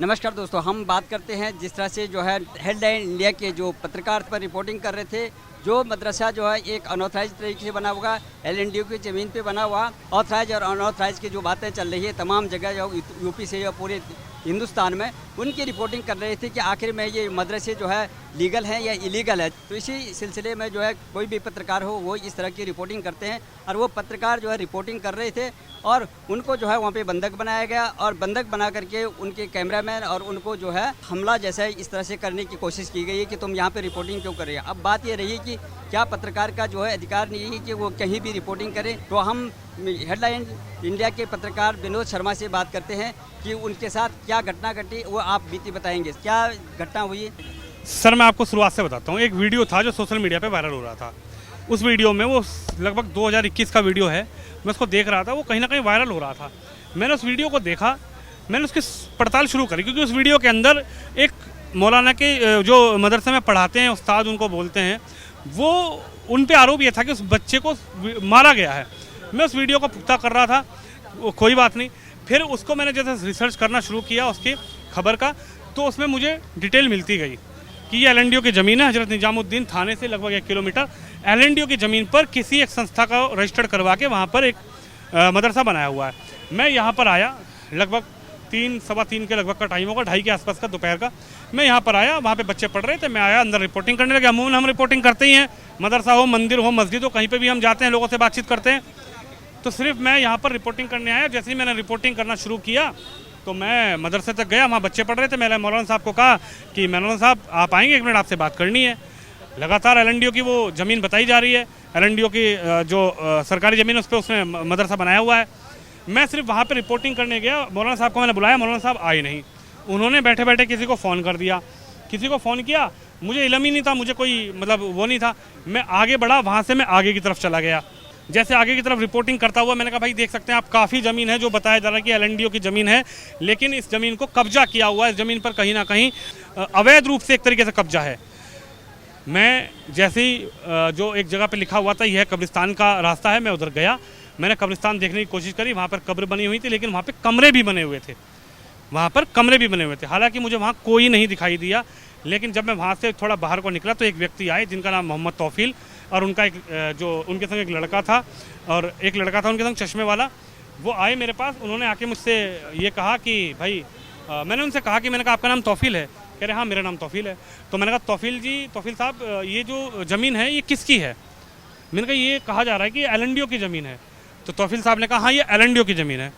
नमस्कार दोस्तों, हम बात करते हैं जिस तरह से जो है हेडलाइन इंडिया के जो पत्रकार पर रिपोर्टिंग कर रहे थे, जो मदरसा जो है एक अनऑथराइज तरीके से बना हुआ, एलएनडीयू की ज़मीन पे बना हुआ। ऑथराइज और अनऑथराइज की जो बातें चल रही है तमाम जगह, जो यूपी से या पूरे हिंदुस्तान में, उनकी रिपोर्टिंग कर रहे थे कि आखिर में ये मदरसे जो है लीगल है या इलीगल है। तो इसी सिलसिले में जो है कोई भी पत्रकार हो वो इस तरह की रिपोर्टिंग करते हैं, और वो पत्रकार जो है रिपोर्टिंग कर रहे थे और उनको जो है वहाँ पे बंधक बनाया गया, और बंधक बना करके उनके कैमरामैन और उनको जो है हमला जैसा इस तरह से करने की कोशिश की गई है कि तुम यहाँ पे रिपोर्टिंग क्यों कर रहे हैं। अब बात ये रही कि क्या पत्रकार का जो है अधिकार नहीं है कि वो कहीं भी रिपोर्टिंग करें। तो हम हेडलाइन इंडिया के पत्रकार विनोद शर्मा से बात करते हैं कि उनके साथ क्या घटना घटी, वो आप बीती बताएंगे, क्या घटना हुई। सर मैं आपको शुरुआत से बताता हूँ। एक वीडियो था जो सोशल मीडिया पे वायरल हो रहा था। उस वीडियो में, वो लगभग 2021 का वीडियो है, मैं उसको देख रहा था, वो कहीं ना कहीं वायरल हो रहा था। मैंने उस वीडियो को देखा, मैंने उसकी पड़ताल शुरू करी, क्योंकि उस वीडियो के अंदर एक मौलाना के जो मदरसे में पढ़ाते हैं, उस्ताद उनको बोलते हैं, वो उन पे आरोप ये था कि उस बच्चे को मारा गया है। मैं उस वीडियो को पुख्ता कर रहा था, कोई बात नहीं। फिर उसको मैंने जैसे रिसर्च करना शुरू किया उसकी खबर का, तो उसमें मुझे डिटेल मिलती गई कि ये एलएनडीयू की ज़मीन है। हजरत निजामुद्दीन थाने से लगभग 1 किलोमीटर एलएनडीयू की ज़मीन पर किसी एक संस्था का रजिस्टर्ड करवा के वहाँ पर एक मदरसा बनाया हुआ है। मैं यहाँ पर आया, लगभग 3 सवा 3 के लगभग का टाइम होगा, 2:30 के आसपास का, दोपहर का। मैं यहाँ पर आया, वहाँ पे बच्चे पढ़ रहे थे, मैं आया अंदर रिपोर्टिंग करने लगे। अमूमन हम रिपोर्टिंग करते ही हैं, मदरसा हो, मंदिर हो, मस्जिद हो, कहीं पर भी हम जाते हैं, लोगों से बातचीत करते हैं। तो सिर्फ मैं यहाँ पर रिपोर्टिंग करने आया। जैसे ही मैंने रिपोर्टिंग करना शुरू किया तो मैं मदरसे तक गया, वहाँ बच्चे पढ़ रहे थे। मैंने मौलाना साहब को कहा कि मौलाना साहब आप आएंगे, 1 मिनट आपसे बात करनी है। लगातार एलएनडीयू की वो ज़मीन बताई जा रही है, एलएनडीयू की जो सरकारी ज़मीन है उस पर उसने मदरसा बनाया हुआ है। मैं सिर्फ वहाँ पे रिपोर्टिंग करने गया, मौलाना साहब को मैंने बुलाया, मौलाना साहब आए नहीं। उन्होंने बैठे बैठे किसी को फ़ोन कर दिया, किसी को फ़ोन किया, मुझे इल्म ही नहीं था, मुझे कोई मतलब वो नहीं था। मैं आगे बढ़ा, वहाँ से मैं आगे की तरफ चला गया। जैसे आगे की तरफ रिपोर्टिंग करता हुआ मैंने कहा भाई देख सकते हैं आप, काफ़ी ज़मीन है जो बताया जा रहा है कि एलएनडीयू की ज़मीन है, लेकिन इस ज़मीन को कब्जा किया हुआ है, इस ज़मीन पर कहीं ना कहीं अवैध रूप से एक तरीके से कब्जा है। मैं जैसे ही जो एक जगह पे लिखा हुआ था यह कब्रिस्तान का रास्ता है, मैं उधर गया। मैंने कब्रिस्तान देखने की कोशिश करी, वहाँ पर कब्र बनी हुई थी, लेकिन वहाँ पर कमरे भी बने हुए थे, वहाँ पर कमरे भी बने हुए थे। हालांकि मुझे वहाँ कोई नहीं दिखाई दिया, लेकिन जब मैं वहाँ से थोड़ा बाहर को निकला तो एक व्यक्ति आए जिनका नाम मोहम्मद तौफील, और उनका एक जो उनके संग एक लड़का था, और एक लड़का था उनके संग चश्मे वाला। वो आए मेरे पास, उन्होंने आके मुझसे ये कहा कि भाई मैंने उनसे कहा कि, मैंने कहा आपका नाम तौफील है? कह रहे हाँ मेरा नाम तौफील है। तो मैंने कहा तौफील जी, तौफील साहब, ये जो ज़मीन है ये किसकी है? मैंने कहा ये कहा जा रहा है कि एलएनडीयू की ज़मीन है। तो तौफील साहब ने कहा हाँ ये एलएनडीयू की ज़मीन है।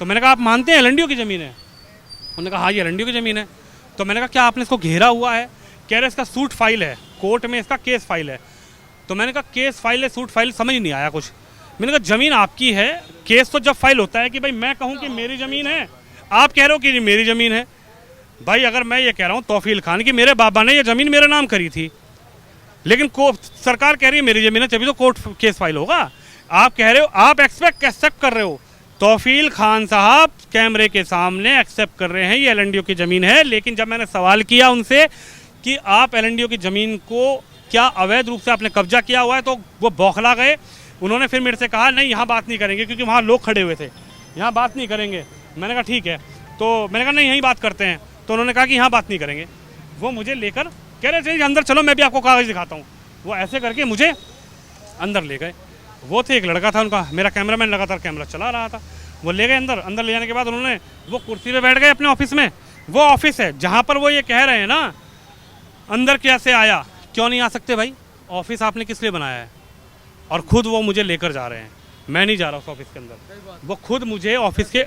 तो मैंने कहा आप मानते हैं एलएनडीयू की ज़मीन है? उन्होंने कहा हाँ ये एलएनडीयू की ज़मीन है। तो मैंने कहा क्या आपने इसको घेरा हुआ है? कह रहे इसका सूट फाइल है, कोर्ट में इसका केस फाइल है। तो मैंने कहा केस फाइल है, सूट फाइल, समझ नहीं आया कुछ। मैंने कहा ज़मीन आपकी है, केस तो जब फाइल होता है कि भाई मैं कहूँ कि मेरी ज़मीन है, आप कह रहे हो कि मेरी ज़मीन है। भाई अगर मैं ये कह रहा हूँ तौफील खान कि मेरे बाबा ने ये ज़मीन मेरे नाम करी थी, लेकिन सरकार कह रही है मेरी ज़मीन है, तभी तो कोर्ट केस फाइल होगा। आप कह रहे हो, आप एक्सेप्ट कर रहे हो, तौफील खान साहब कैमरे के सामने एक्सेप्ट कर रहे हैं ये एलएनडीयू की ज़मीन है। लेकिन जब मैंने सवाल किया उनसे कि आप एलएनडीयू की ज़मीन को क्या अवैध रूप से आपने कब्जा किया हुआ है, तो वो बौखला गए। उन्होंने फिर मेरे से कहा नहीं यहाँ बात नहीं करेंगे, क्योंकि वहाँ लोग खड़े हुए थे, यहाँ बात नहीं करेंगे। मैंने कहा ठीक है। तो मैंने कहा नहीं यहीं बात करते हैं। तो उन्होंने कहा कि यहाँ बात नहीं करेंगे। वो मुझे लेकर कह रहे थे अंदर चलो मैं भी आपको कागज़ दिखाता हूँ। वो ऐसे करके मुझे अंदर ले गए। वो थे, एक लड़का था उनका, मेरा कैमरामैन लगातार कैमरा चला रहा था। वो ले गए अंदर ले जाने के बाद उन्होंने वो कुर्सी पे बैठ गए अपने ऑफिस में। वो ऑफिस है जहाँ पर वो ये कह रहे हैं ना अंदर कैसे आया, क्यों नहीं आ सकते भाई? ऑफिस आपने किस लिए बनाया है? और खुद वो मुझे लेकर जा रहे हैं, मैं नहीं जा रहा उस ऑफिस के अंदर, वो खुद मुझे ऑफिस के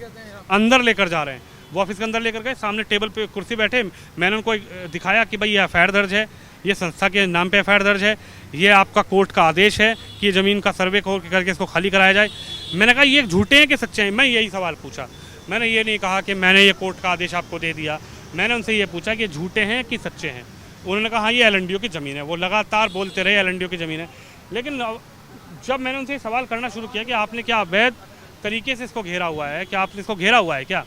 अंदर लेकर जा रहे हैं। वो ऑफिस के अंदर लेकर गए, सामने टेबल पे कुर्सी बैठे। मैंने उनको दिखाया कि भाई ये एफआईआर दर्ज है, ये संस्था के नाम पे एफआईआर दर्ज है, ये आपका कोर्ट का आदेश है कि ज़मीन का सर्वे करके इसको खाली कराया जाए। मैंने कहा ये झूठे हैं कि सच्चे हैं? मैं यही सवाल पूछा। मैंने ये नहीं कहा कि मैंने ये कोर्ट का आदेश आपको दे दिया, मैंने उनसे ये पूछा कि झूठे हैं कि सच्चे हैं। उन्होंने कहा हाँ ये एलएनडीयू की ज़मीन है। वो लगातार बोलते रहे एलएनडीयू की ज़मीन है। लेकिन जब मैंने उनसे सवाल करना शुरू किया कि आपने क्या अवैध तरीके से इसको घेरा हुआ है, क्या आपने इसको घेरा हुआ है क्या,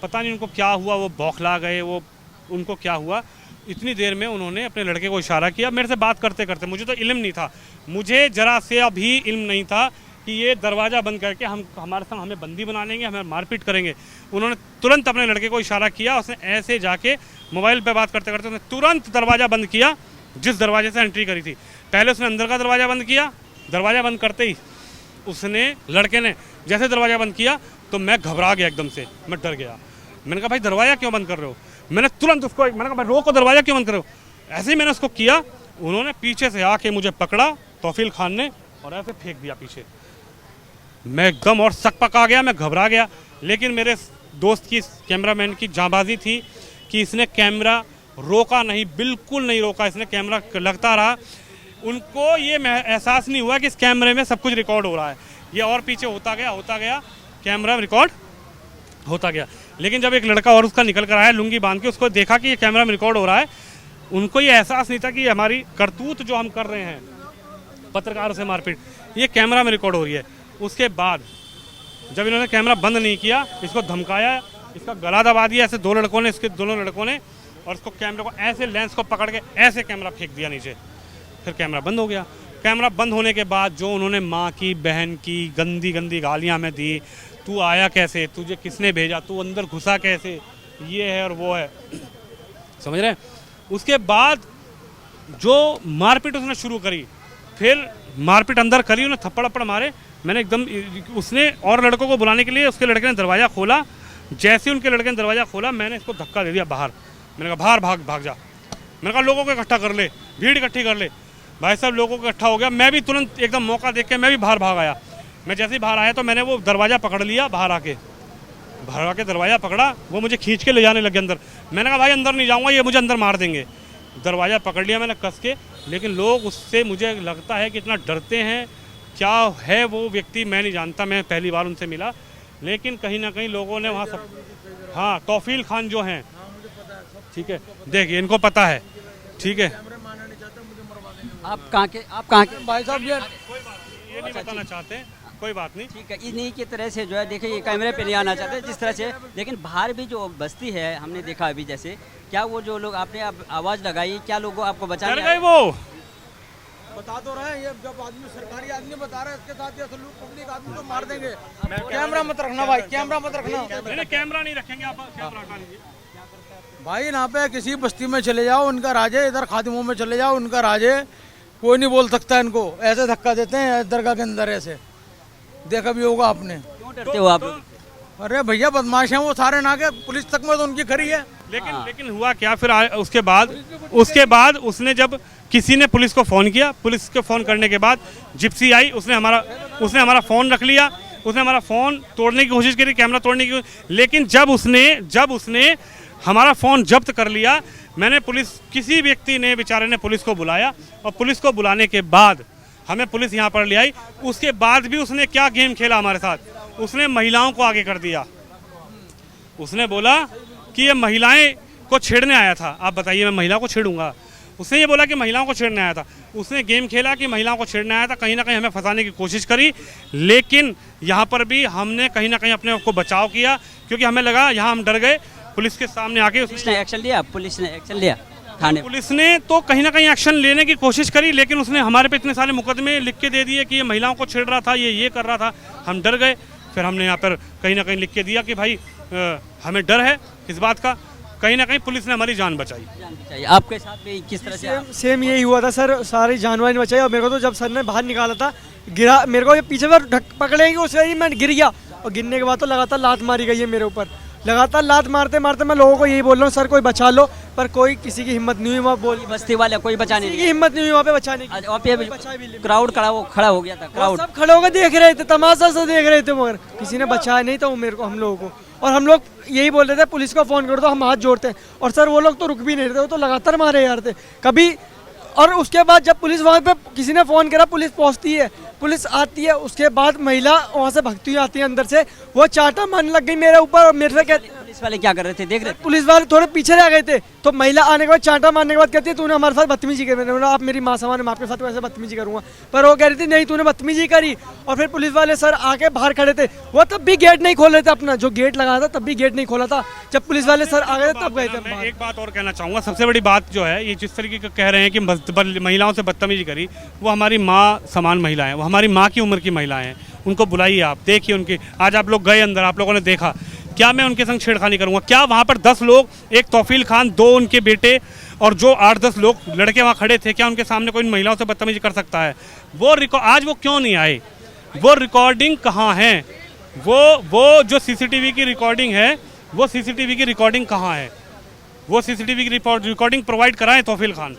पता नहीं उनको क्या हुआ, वो बौखला गए। वो उनको क्या हुआ, इतनी देर में उन्होंने अपने लड़के को इशारा किया। मेरे से बात करते करते, मुझे तो इल्म नहीं था, मुझे ज़रा से अभी इल्म नहीं था कि ये दरवाज़ा बंद करके हमारे संग हमें बंदी बना लेंगे, हमें मारपीट करेंगे। उन्होंने तुरंत अपने लड़के को इशारा किया, उसने ऐसे जाके मोबाइल पे बात करते करते उसने तुरंत दरवाज़ा बंद किया जिस दरवाजे से एंट्री करी थी। पहले उसने अंदर का दरवाज़ा बंद किया, दरवाज़ा बंद करते ही उसने लड़के ने जैसे दरवाज़ा बंद किया तो मैं घबरा गया, एकदम से मैं डर गया। मैंने कहा भाई दरवाज़ा क्यों बंद कर रहे हो? मैंने तुरंत उसको मैंने कहा भाई रोको, दरवाज़ा क्यों बंद कर रहे हो? ऐसे ही मैंने उसको किया, उन्होंने पीछे से आके मुझे पकड़ा तौफील खान ने और ऐसे फेंक दिया पीछे। मैं एकदम और सक पका गया, मैं घबरा गया। लेकिन मेरे दोस्त की, कैमरामैन की जांबाजी थी कि इसने कैमरा रोका नहीं, बिल्कुल नहीं रोका, इसने कैमरा लगता रहा। उनको ये एहसास नहीं हुआ कि इस कैमरे में सब कुछ रिकॉर्ड हो रहा है। ये और पीछे होता गया, कैमरा रिकॉर्ड होता गया। लेकिन जब एक लड़का और उसका निकल कर आया लुंगी बांध के, उसको देखा कि ये कैमरा में रिकॉर्ड हो रहा है, उनको ये एहसास नहीं था कि हमारी करतूत जो हम कर रहे हैं, पत्रकारों से मारपीट, ये कैमरा में रिकॉर्ड हो रही है। उसके बाद जब इन्होंने कैमरा बंद नहीं किया, इसको धमकाया, इसका गला दबा दिया ऐसे दो लड़कों ने, इसके दोनों लड़कों ने, और इसको कैमरे को ऐसे लेंस को पकड़ के ऐसे कैमरा फेंक दिया नीचे। फिर कैमरा बंद हो गया। कैमरा बंद होने के बाद जो उन्होंने माँ की, बहन की गंदी गंदी गालियाँ में दी, तू आया कैसे, तुझे किसने भेजा, तू अंदर घुसा कैसे, ये है और वो है, समझ रहे हैं। उसके बाद जो मारपीट उसने शुरू करी, फिर मारपीट अंदर करी, उन्हें थप्पड़ अप्पड़ मारे। मैंने एकदम, उसने और लड़कों को बुलाने के लिए उसके लड़के ने दरवाज़ा खोला। जैसे उनके लड़के ने दरवाज़ा खोला, मैंने इसको धक्का दे दिया बाहर। मैंने कहा बाहर भाग जा। मैंने कहा लोगों को इकट्ठा कर ले, भीड़ इकट्ठी कर ले। भाई साहब लोगों को इकट्ठा हो गया। मैं भी तुरंत एकदम मौका देख के मैं भी बाहर भाग आया। मैं जैसे ही बाहर आया तो मैंने वो दरवाज़ा पकड़ लिया, बाहर आके दरवाज़ा पकड़ा, वो मुझे खींच के ले जाने लगे अंदर। मैंने कहा भाई अंदर नहीं जाऊँगा, ये मुझे अंदर मार देंगे। दरवाज़ा पकड़ लिया मैंने कस के, लेकिन लोग उससे मुझे लगता है कि इतना डरते हैं। क्या है वो व्यक्ति मैं नहीं जानता, मैं पहली बार उनसे मिला, लेकिन कहीं ना कहीं लोगों ने वहाँ सब, हाँ तौफील खान जो हैं, ठीक है, देखिए इनको पता है, ठीक है। आप कहाँ के भाई साहब? ये नहीं बताना चाहते, कोई बात नहीं, ठीक है। इन्हीं की तरह से जो है, देखिए ये कैमरे पे नहीं आना चाहते जिस तरह से, लेकिन बाहर भी जो बस्ती है हमने देखा अभी, जैसे क्या वो जो लोग आपने आवाज़ लगाई, क्या लोगों आपको बचाने डर गए वो? बता तो रहे हैं, ये जब आदमी सरकारी आदमी बता रहा है, इसके साथ ये पब्लिक आदमी तो मार देंगे। कैमरा मत रखना भाई, कैमरा मत रखना। कैमरा नहीं रखेंगे, आप कैमरा हटा लीजिए भाई। यहाँ पे किसी बस्ती में चले जाओ, उनका राज है। इधर खादिमों में चले जाओ, उनका राज है, कोई नहीं बोल सकता इनको। ऐसे धक्का देते हैं दरगाह के अंदर, ऐसे देखा भी होगा आपने। क्यों डरते हो आप? अरे भैया बदमाश हैं वो सारे, ना के पुलिस तक में तो उनकी खरी है। लेकिन हुआ क्या फिर उसके बाद उसने, जब किसी ने पुलिस को फ़ोन किया, पुलिस को फ़ोन करने के बाद जिप्सी आई, उसने हमारा फ़ोन रख लिया, उसने हमारा फ़ोन तोड़ने की कोशिश करी, कैमरा तोड़ने की। लेकिन जब उसने हमारा फ़ोन जब्त कर लिया, मैंने किसी व्यक्ति ने, बेचारे ने पुलिस को बुलाया, और पुलिस को बुलाने के बाद हमें पुलिस यहाँ पर ले आई। उसके बाद भी उसने क्या गेम खेला हमारे साथ, उसने महिलाओं को आगे कर दिया। उसने बोला कि ये महिलाएं को छेड़ने आया था। आप बताइए, मैं महिला को छेड़ूंगा? उसने ये बोला कि महिलाओं को छेड़ने आया था। उसने गेम खेला कि महिलाओं को छेड़ने आया था, कहीं ना कहीं हमें फंसाने की कोशिश करी। लेकिन यहाँ पर भी हमने कहीं ना कहीं अपने आप को बचाव किया, क्योंकि हमें लगा यहाँ हम डर गए। पुलिस के सामने आके उसने एक्शन लिया, पुलिस ने एक्शन लिया थाने? पुलिस ने तो कहीं ना कहीं एक्शन लेने की कोशिश करी, लेकिन उसने हमारे पे इतने सारे मुकदमे लिख के दे दिए कि ये महिलाओं को छेड़ रहा था, ये कर रहा था। हम डर गए। फिर हमने यहाँ पर कहीं ना कहीं लिख के दिया कि भाई हमें डर है इस बात का। कहीं ना कहीं पुलिस ने हमारी जान बचाई। आपके साथ भी किस तरह से? सेम यही हुआ था सर, सारी जानवर बचाई। और मेरे को तो जब सर ने बाहर निकाला था, गिरा, मेरे को ये पीछे पर पकड़ेंगे उससे ही मैं गिर गया, और गिरने के बाद तो लगातार लात मारी गई है मेरे ऊपर। लगातार लात मारते मारते मैं लोगों को यही बोल रहा हूँ, सर कोई बचा लो, पर कोई किसी की हिम्मत नहीं हुई वहाँ बोल, बस्ती वाले कोई बचाने की हिम्मत नहीं हुई वहाँ पे बचाने की। और पे क्राउड खड़ा हो गया था, क्राउड सब खड़े होकर देख रहे थे, तमाशा से देख रहे थे, मगर किसी ने बचाया नहीं था वो मेरे को, हम लोगों को। और हम लोग यही बोल रहे थे पुलिस को फ़ोन कर दो, हम हाथ जोड़ते हैं। और सर वो लोग तो रुक भी नहीं रहे थे, वो तो लगातार मारे यार थे कभी। और उसके बाद जब पुलिस वहाँ पे, किसी ने फ़ोन करा, पुलिस पहुँचती है, पुलिस आती है, उसके बाद महिला वहाँ से भगती हुई आती है अंदर से, वो चाटा मारने लग गई मेरे ऊपर। और मेरे से कहते, पुलिस वाले क्या कर रहे थे, देख रहे थे? पुलिस वाले थोड़े पीछे रह गए थे, तो महिला आने के बाद चाटा मारने के बाद कहती है तूने हमारे साथ बदतमीजी की। मैंने बोला आप मेरी माँ समान, मैं आपके साथ वैसे बदतमीजी करूँगा, पर वो कह रही थी नहीं तूने बदतमीजी करी। और फिर पुलिस वाले सर आके बाहर खड़े थे, वो तब भी गेट नहीं खोल रहे थे, अपना जो गेट लगाया था तब भी गेट नहीं खोला था। जब पुलिस वाले सर आ गए तब गए थे। मैं एक बात और कहना चाहूँगा, सबसे बड़ी बात जो है, ये जिस तरीके का कह रहे हैं कि महिलाओं से बदतमीजी करी, वो हमारी माँ समान महिलाएं, वो हमारी माँ की उम्र की महिलाएं हैं, उनको बुलाइए, आप देखिए उनके, आज आप लोग गए अंदर, आप लोगों ने देखा, क्या मैं उनके संग छेड़खानी करूंगा? क्या वहाँ पर 10 लोग, एक तौफील खान, 2 उनके बेटे और जो 8-10 लोग लड़के वहाँ खड़े थे, क्या उनके सामने कोई महिलाओं से बदतमीजी कर सकता है? आज वो क्यों नहीं आए? वो रिकॉर्डिंग कहाँ है? वो जो सीसीटीवी की रिकॉर्डिंग है, वो सीसीटीवी की रिकॉर्डिंग कहाँ है? वो सीसीटीवी की रिकॉर्डिंग प्रोवाइड कराएं तौफील खान।